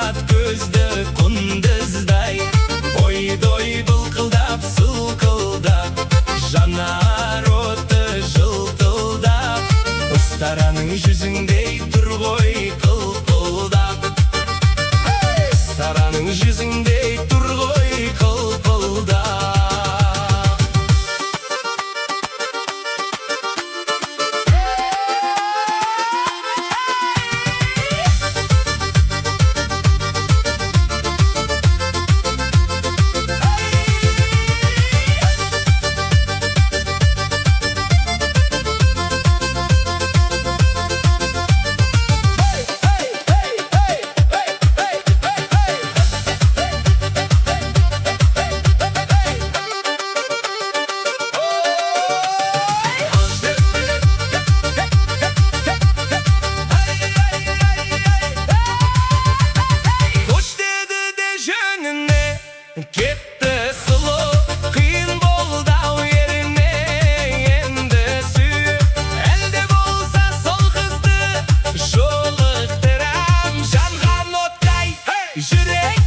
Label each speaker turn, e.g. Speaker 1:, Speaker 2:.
Speaker 1: ат көзді құндыздай, ойдой былқылдап сылқылдап, жанар оты жылтылдап, ұстараның жүзіңдей тұр ғой қылпылдап. Ұстараның жүзіңдей тұр ғой қылпылдап. Кетті сұлу, қиын болды-ау еріне енді сүйіп, әлде болса сол қызды жолықтырам жанған оттай жүрек.